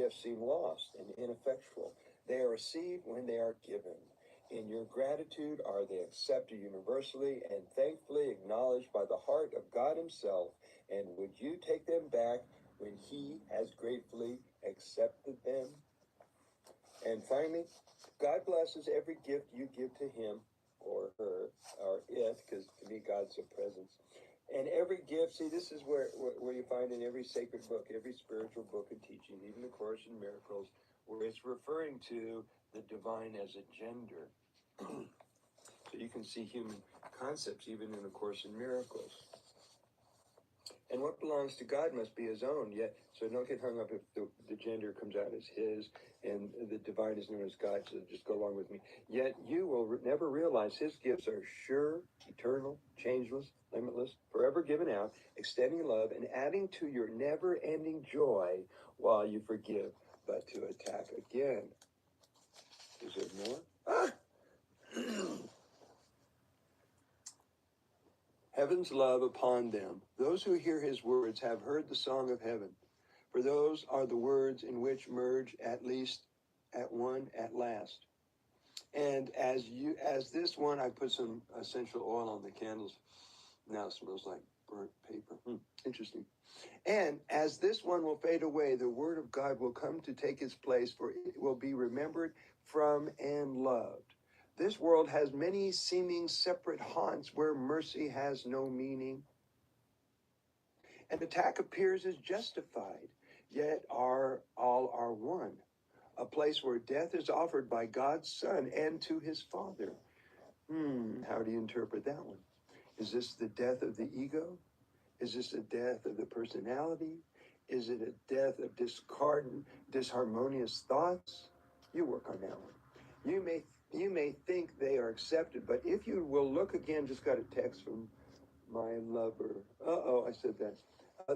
gifts seem lost and ineffectual. They are received when they are given. In your gratitude are they accepted universally and thankfully acknowledged by the heart of God himself, and would you take them back when he has gratefully accepted them? And finally, God blesses every gift you give to him or her, or it, because to me God's a presence. And every gift, see, this is where you find in every sacred book, every spiritual book and teaching, even the Course in Miracles, where it's referring to the divine as a gender. So you can see human concepts even in the Course in Miracles. And what belongs to God must be his own, yet, so don't get hung up if the gender comes out as his and the divine is known as God, so just go along with me. Yet you will never realize his gifts are sure, eternal, changeless, limitless, forever given out, extending love and adding to your never-ending joy while you forgive, but to attack again. Is there more? Ah! Heaven's love upon them. Those who hear his words have heard the song of heaven. For those are the words in which merge at least at one at last. And as this one, I put some essential oil on the candles. Now it smells like burnt paper. Interesting. And as this one will fade away, the word of God will come to take its place, for it will be remembered from and loved. This world has many seeming separate haunts where mercy has no meaning. An attack appears as justified, yet all are one. A place where death is offered by God's Son and to his Father. How do you interpret that one? Is this the death of the ego? Is this a death of the personality? Is it a death of disharmonious thoughts? You work on that one. You may think they are accepted, but if you will look again, just got a text from my lover. I said that.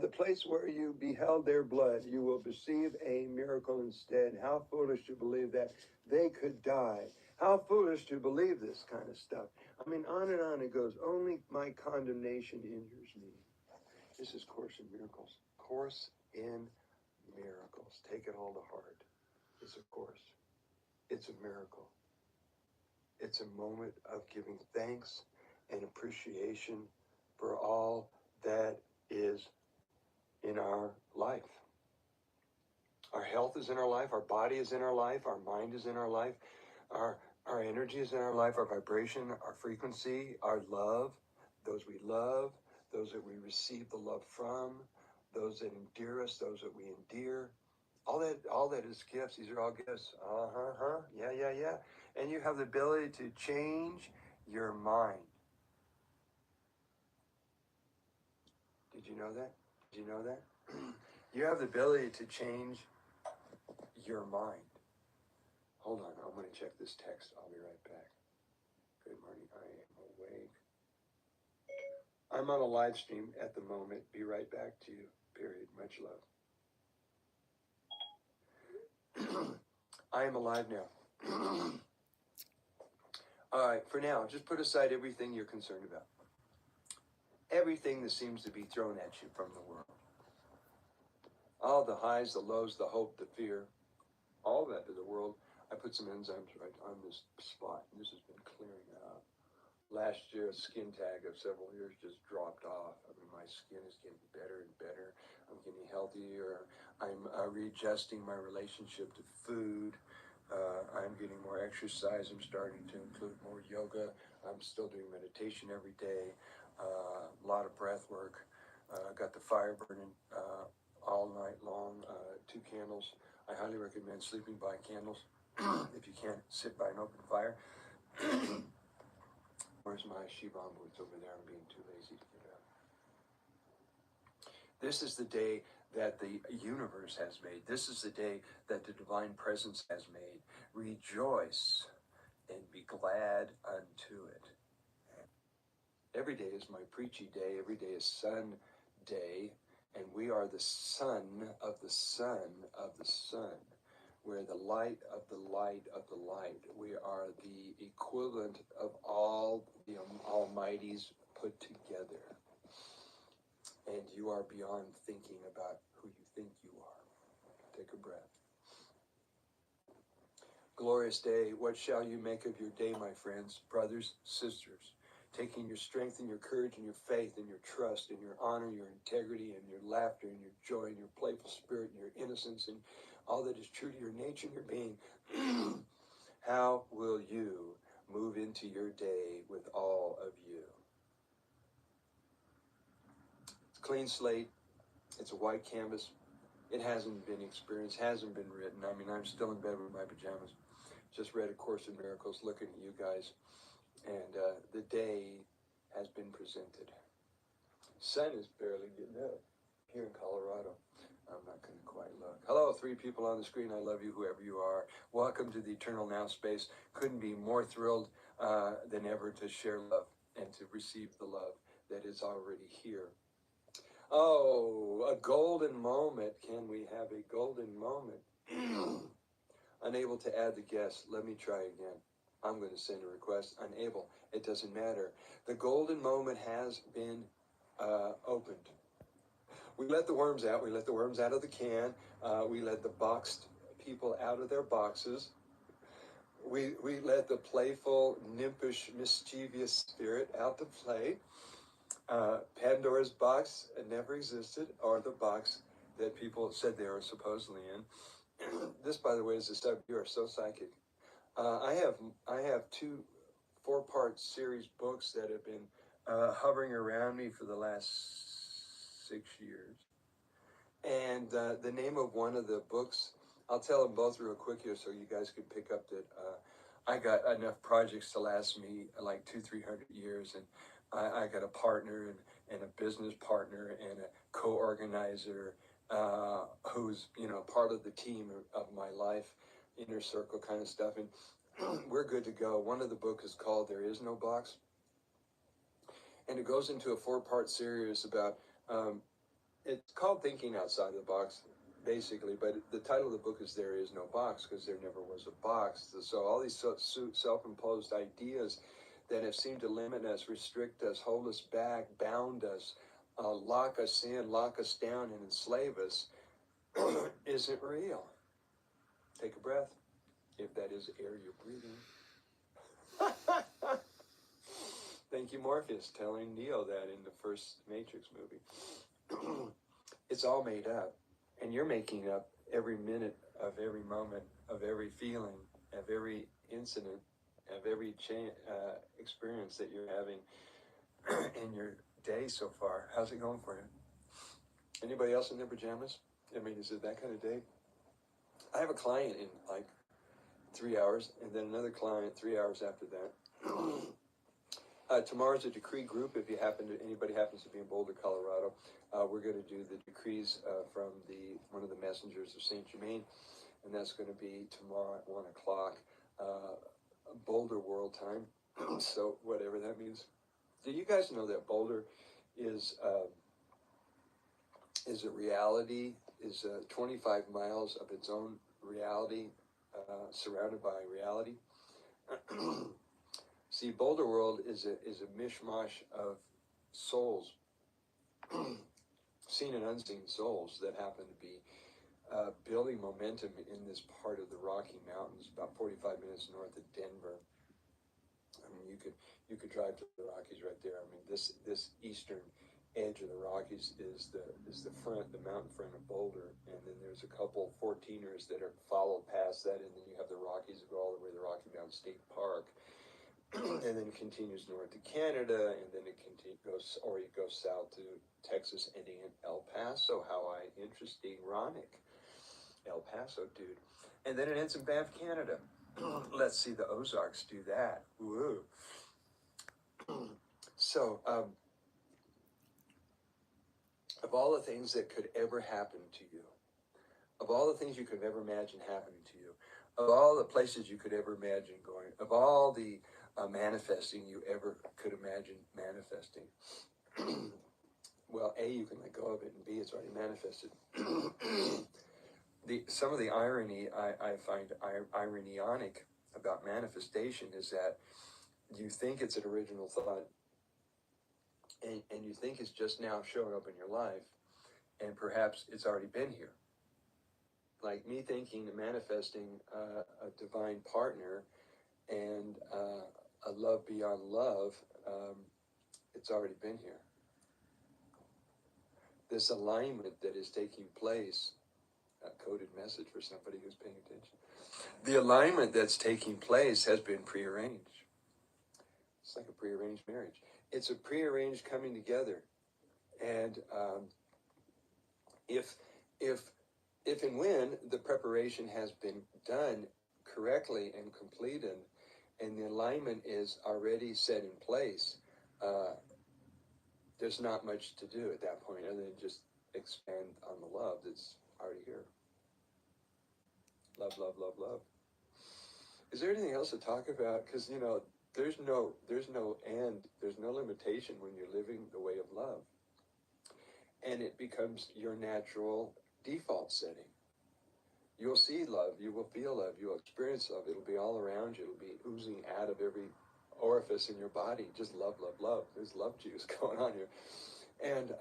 The place where you beheld their blood, you will perceive a miracle instead. How foolish to believe that they could die. How foolish to believe this kind of stuff. I mean, on and on it goes. Only my condemnation injures me. This is Course in Miracles. Course in Miracles. Take it all to heart. It's a course. It's a miracle. It's a moment of giving thanks and appreciation for all that is in our life. Our health is in our life, our body is in our life, our mind is in our life, our energy is in our life, our vibration, our frequency, our love, those we love, those that we receive the love from, those that endear us, those that we endear. All that is gifts. These are all gifts. Yeah. And you have the ability to change your mind. Did you know that? Did you know that? You have the ability to change your mind. Hold on, I'm going to check this text. I'll be right back. Good morning, I am awake. I'm on a live stream at the moment. Be right back to you. Period. Much love. I am alive now. All right, for now, just put aside everything you're concerned about. Everything that seems to be thrown at you from the world. All the highs, the lows, the hope, the fear, all that to the world. I put some enzymes right on this spot, and this has been clearing up. Last year, a skin tag of several years just dropped off. I mean, my skin is getting better and better. I'm getting healthier. I'm readjusting my relationship to food. I'm getting more exercise. I'm starting to include more yoga. I'm still doing meditation every day. A lot of breath work. Got the fire burning all night long. 2 candles. I highly recommend sleeping by candles if you can't sit by an open fire. Where's my Shivam? It's over there. I'm being too lazy to get up. This is the day that the universe has made. This is the day that the divine presence has made. Rejoice and be glad unto it. Every day is my preachy day. Every day is sun day. And we are the son of the son of the sun. We're the light of the light of the light. We are the equivalent of all the almighties put together. And you are beyond thinking about who you think you are. Take a breath. Glorious day. What shall you make of your day, my friends, brothers, sisters? Taking your strength and your courage and your faith and your trust and your honor, your integrity and your laughter and your joy and your playful spirit and your innocence and all that is true to your nature and your being. How will you move into your day with all of you? It's a clean slate. It's a white canvas. It hasn't been experienced, hasn't been written. I mean, I'm still in bed with my pajamas. Just read A Course in Miracles, looking at you guys. And the day has been presented. Sun is barely getting up here in Colorado. I'm not going to quite look. Hello, 3 people on the screen. I love you, whoever you are. Welcome to the Eternal Now space. Couldn't be more thrilled than ever to share love and to receive the love that is already here. Oh, a golden moment. Can we have a golden moment? Unable to add the guest. Let me try again. I'm going to send a request. Unable. It doesn't matter. The golden moment has been opened. We let the worms out. We let the worms out of the can. We let the boxed people out of their boxes. We let the playful, nymphish, mischievous spirit out to play. Pandora's box never existed, or the box that people said they were supposedly in. This, by the way, is a subject. You are so psychic. I have 2 4-part series books that have been hovering around me for the last 6 years. And the name of one of the books, I'll tell them both real quick here so you guys can pick up that I got enough projects to last me like 200-300 years, and I got a partner and a business partner and a co-organizer who's, you know, part of the team of my life, inner circle kind of stuff, and we're good to go. One of the books is called There Is No Box, and it goes into a 4-part series about, it's called Thinking Outside the Box, basically, but the title of the book is There Is No Box, because there never was a box. So all these self-imposed ideas that have seemed to limit us, restrict us, hold us back, bound us, lock us in, lock us down, and enslave us, isn't real. Take a breath, if that is air you're breathing. Thank you, Morpheus, telling Neo that in the first Matrix movie. It's all made up, and you're making up every minute of every moment, of every feeling, of every incident, of every experience that you're having in your day so far. How's it going for you? Anybody else in their pajamas? I mean, is it that kind of day? I have a client in like 3 hours, and then another client 3 hours after that. Tomorrow's a decree group. If anybody happens to be in Boulder, Colorado, we're going to do the decrees from one of the messengers of Saint Germain, and that's going to be tomorrow at 1 o'clock. Boulder World Time, so whatever that means. Do you guys know that Boulder is a reality, is 25 miles of its own reality, surrounded by reality? See, Boulder World is a mishmash of souls, seen and unseen souls that happen to be building momentum in this part of the Rocky Mountains, about 45 minutes north of Denver. I mean, you could drive to the Rockies right there. I mean, this eastern edge of the Rockies is the mountain front of Boulder, and then there's a couple 14ers that are followed past that, and then you have the Rockies that go all the way to Rocky Mountain State Park, and then it continues north to Canada, and then it goes south to Texas, ending in El Paso. How interesting, ironic. El Paso, dude. And then it ends in Banff, Canada. Let's see the Ozarks do that. Woo. So, of all the things that could ever happen to you, of all the things you could ever imagine happening to you, of all the places you could ever imagine going, of all the manifesting you ever could imagine manifesting, well, A, you can let go of it, and B, it's already manifested. Some of the irony I find ironionic about manifestation is that you think it's an original thought, and you think it's just now showing up in your life, and perhaps it's already been here. like me thinking and manifesting a divine partner and a love beyond love, it's already been here. This alignment that is taking place, a coded message for somebody who's paying attention. The alignment that's taking place has been prearranged. It's like a prearranged marriage. It's a prearranged coming together. And if and when the preparation has been done correctly and completed, and the alignment is already set in place, there's not much to do at that point other than just expand on the love that's already here. Love, love, love, love. Is there anything else to talk about? Because, you know, there's no end, there's no limitation when you're living the way of love. And it becomes your natural default setting. You'll see love, you will feel love, you'll experience love. It'll be all around you. It'll be oozing out of every orifice in your body. Just love, love, love. There's love juice going on here. And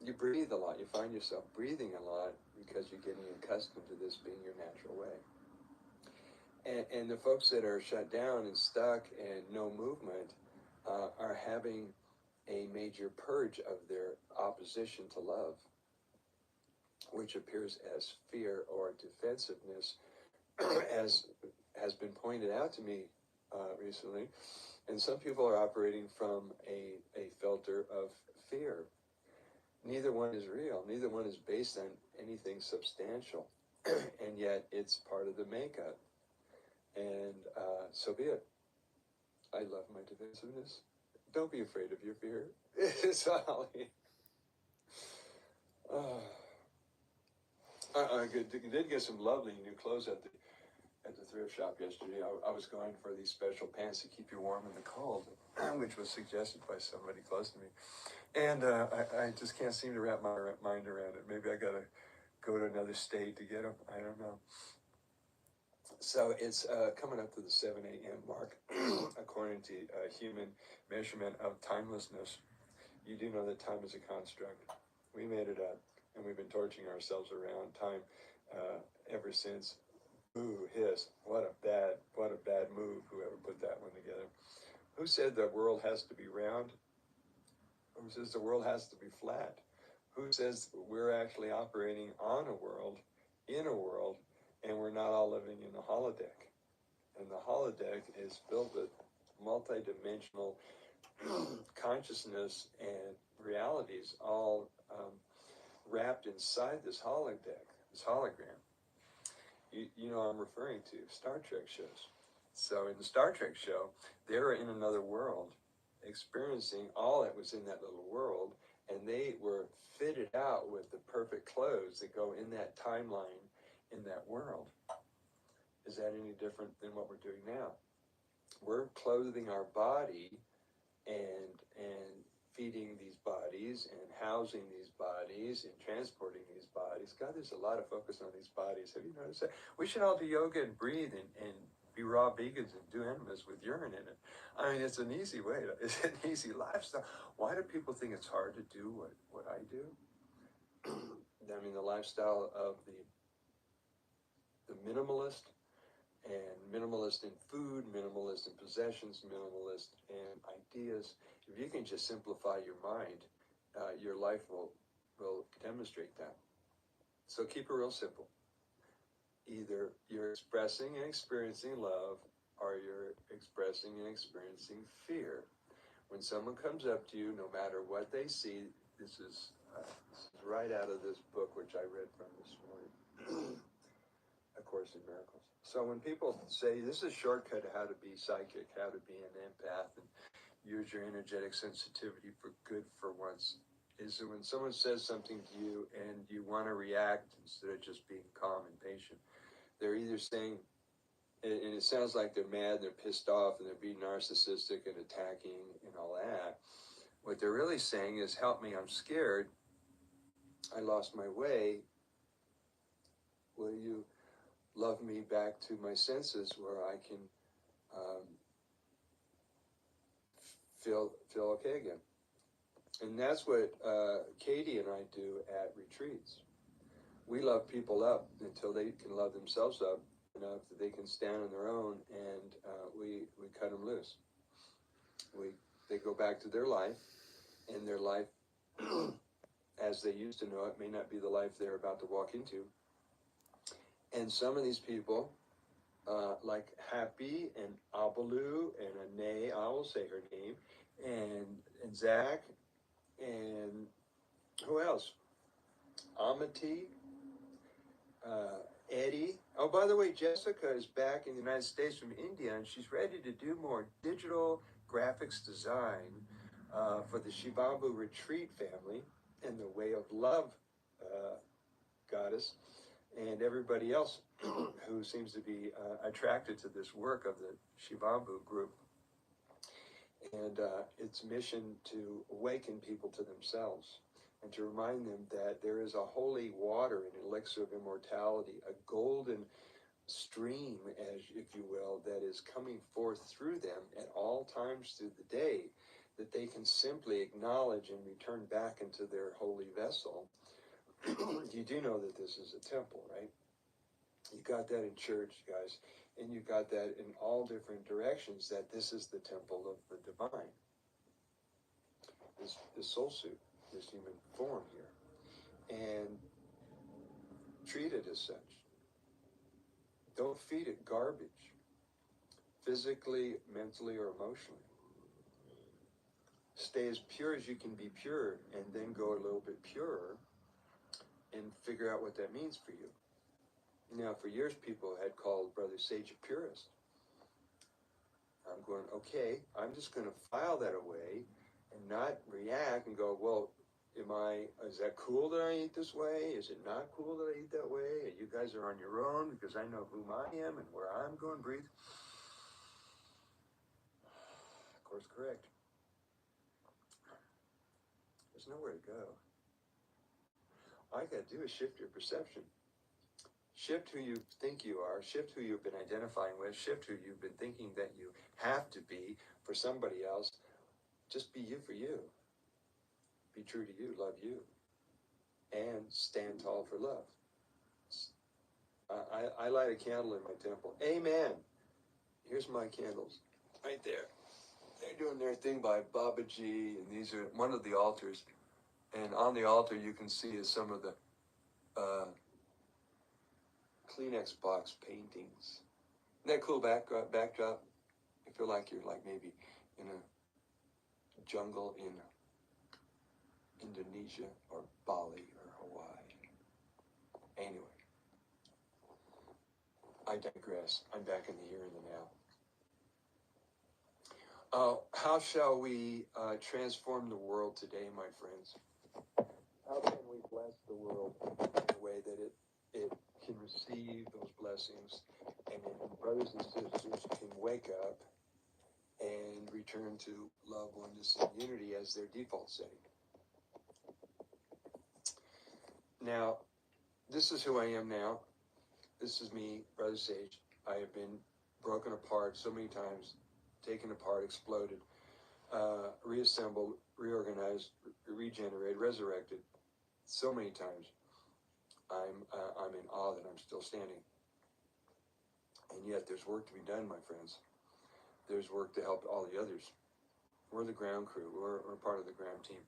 you breathe a lot. You find yourself breathing a lot because you're getting accustomed to this being your natural way. And the folks that are shut down and stuck and no movement are having a major purge of their opposition to love, which appears as fear or defensiveness, as has been pointed out to me recently. And some people are operating from a filter of fear. Neither one is real. Neither one is based on anything substantial. And yet it's part of the makeup. And so be it. I love my divisiveness. Don't be afraid of your fear. It's all. I did get some lovely new clothes at the thrift shop yesterday. I was going for these special pants to keep you warm in the cold, which was suggested by somebody close to me. And I just can't seem to wrap my mind around it. Maybe I got to go to another state to get them. I don't know. So it's coming up to the 7 a.m. mark, according to human measurement of timelessness. You do know that time is a construct. We made it up, and we've been torturing ourselves around time ever since. Ooh, hiss! What a bad move. Whoever put that one together. Who said the world has to be round? Who says the world has to be flat? Who says we're actually operating on a world, in a world, and we're not all living in a holodeck? And the holodeck is filled with multidimensional consciousness and realities, all wrapped inside this holodeck, this hologram. You know I'm referring to Star Trek shows. So in the Star Trek show, they're in another world, experiencing all that was in that little world, and they were fitted out with the perfect clothes that go in that timeline, in that world. Is that any different than what we're doing now? We're clothing our body and feeding these bodies and housing these bodies and transporting these bodies. God, there's a lot of focus on these bodies. Have you noticed that? We should all do yoga and breathe and be raw vegans and do enemas with urine in it. I mean, it's an easy way. It's an easy lifestyle. Why do people think it's hard to do what I do? I mean, the lifestyle of the minimalist, and minimalist in food, minimalist in possessions, minimalist in ideas. If you can just simplify your mind, your life will demonstrate that. So keep it real simple. Either you're expressing and experiencing love, or you're expressing and experiencing fear. When someone comes up to you, no matter what they see, this is right out of this book, which I read from this morning, A Course in Miracles. So when people say, this is a shortcut to how to be psychic, how to be an empath, and use your energetic sensitivity for good for once, is that when someone says something to you and you want to react instead of just being calm and patient, they're either saying, and it sounds like they're mad, they're pissed off, and they're being narcissistic and attacking and all that. What they're really saying is, help me, I'm scared, I lost my way, will you love me back to my senses where I can feel okay again. And that's what Katie and I do at retreats. we love people up until they can love themselves up enough that they can stand on their own, and we cut them loose. They go back to their life, and their life, as they used to know it, may not be the life they're about to walk into. And some of these people, like Happy and Abalu and Ane, I will say her name, and Zach, and who else? Amity, Eddie. Oh, by the way, Jessica is back in the United States from India, and she's ready to do more digital graphics design for the Shivambu Retreat family and the Way of Love goddess, and everybody else who seems to be attracted to this work of the Shivambu group and its mission to awaken people to themselves and to remind them that there is a holy water, an elixir of immortality, a golden stream, as if you will, that is coming forth through them at all times through the day, that they can simply acknowledge and return back into their holy vessel. You do know that this is a temple, right? You got that in church, guys, and you got that in all different directions, that this is the temple of the divine. This soul suit, this human form here. And treat it as such. Don't feed it garbage, physically, mentally, or emotionally. Stay as pure as you can be pure, and then go a little bit purer and figure out what that means for you. Now, for years, people had called Brother Sage a purist. I'm going, okay, I'm just going to file that away and not react and go, well, is that cool that I eat this way? Is it not cool that I eat that way? And you guys are on your own because I know whom I am and where I'm going. Breathe. Course correct. There's nowhere to go. All you got to do is shift your perception. Shift who you think you are. Shift who you've been identifying with. Shift who you've been thinking that you have to be for somebody else. Just be you for you. Be true to you. Love you. And stand tall for love. I light a candle in my temple. Amen. Here's my candles. Right there. They're doing their thing by Babaji, and these are one of the altars. And on the altar you can see is some of the Kleenex box paintings. Isn't that cool backdrop? I feel like you're like maybe in a jungle in Indonesia or Bali or Hawaii. Anyway, I digress. I'm back in the here and the now. How shall we transform the world today, my friends? How can we bless the world in a way that it can receive those blessings, and brothers and sisters can wake up and return to love, oneness, and unity as their default setting? Now, this is who I am now. This is me, Brother Sage. I have been broken apart so many times, taken apart, exploded, reassembled, reorganized, regenerated, resurrected so many times. I'm in awe that I'm still standing. And yet there's work to be done, my friends. There's work to help all the others. We're the ground crew. We're part of the ground team.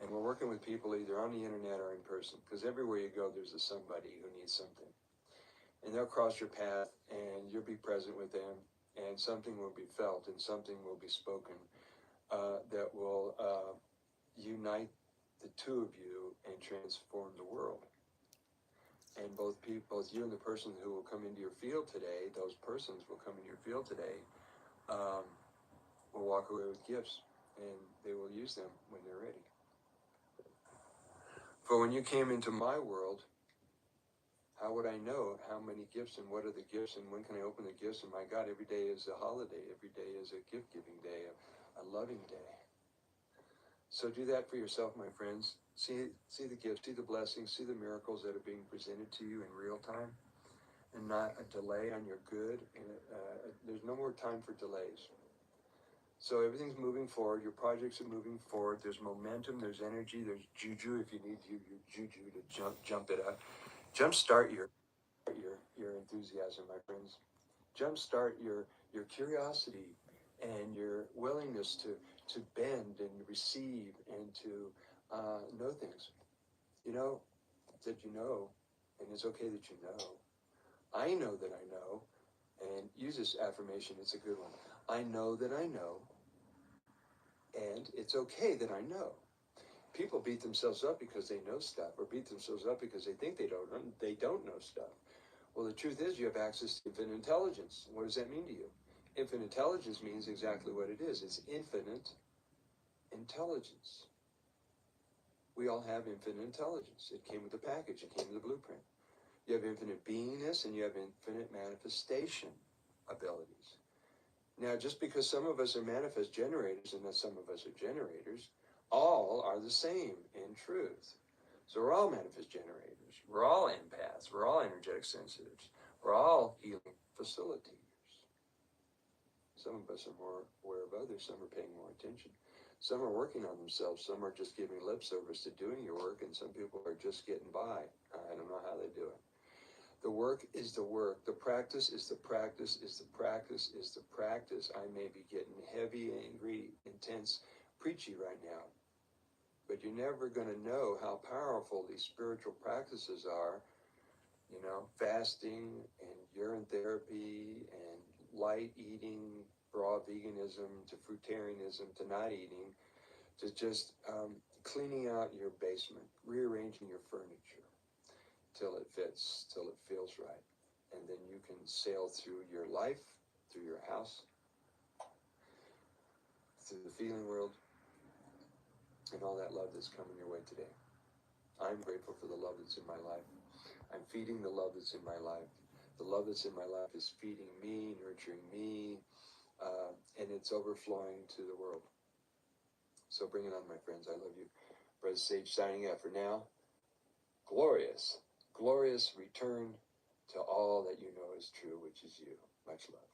And we're working with people either on the internet or in person, because everywhere you go, there's somebody who needs something. And they'll cross your path, and you'll be present with them, and something will be felt, and something will be spoken that will unite the two of you and transform the world. And both you and the person who will come into your field today, those persons will come into your field today, will walk away with gifts, and they will use them when they're ready. For when you came into my world, how would I know how many gifts and what are the gifts and when can I open the gifts? And my God, every day is a holiday. Every day is a gift-giving day, a loving day. So do that for yourself, my friends. See the gifts, see the blessings, see the miracles that are being presented to you in real time, and not a delay on your good. And there's no more time for delays. So everything's moving forward. Your projects are moving forward. There's momentum. There's energy. There's juju if you need your juju to jump it up. Jumpstart your enthusiasm, my friends. Jumpstart your curiosity and your willingness to bend and receive and to know things. You know that you know, and it's okay that you know. I know that I know, and use this affirmation. It's a good one. I know that I know, and it's okay that I know. People beat themselves up because they know stuff, or beat themselves up because they think they don't know stuff. Well, the truth is, you have access to infinite intelligence. What does that mean to you? Infinite intelligence means exactly what it is. It's infinite intelligence. We all have infinite intelligence. It came with the package. It came with the blueprint. You have infinite beingness and you have infinite manifestation abilities. Now, just because some of us are manifest generators and that some of us are generators, all are the same in truth. So we're all manifest generators. We're all empaths. We're all energetic sensitives. We're all healing facilitators. Some of us are more aware of others. Some are paying more attention. Some are working on themselves. Some are just giving lip service to doing your work. And some people are just getting by. I don't know how they do it. The work is the work. The practice is the practice is the practice is the practice. I may be getting heavy, angry, intense, preachy right now. But you're never going to know how powerful these spiritual practices are. You know, fasting and urine therapy and light eating, raw veganism to fruitarianism to not eating, to just cleaning out your basement, rearranging your furniture till it fits, till it feels right. And then you can sail through your life, through your house, through the feeling world, and all that love that's coming your way today. I'm grateful for the love that's in my life. I'm feeding the love that's in my life. The love that's in my life is feeding me, nurturing me, and it's overflowing to the world. So bring it on, my friends. I love you. Brother Sage signing out for now. Glorious, glorious return to all that you know is true, which is you. Much love.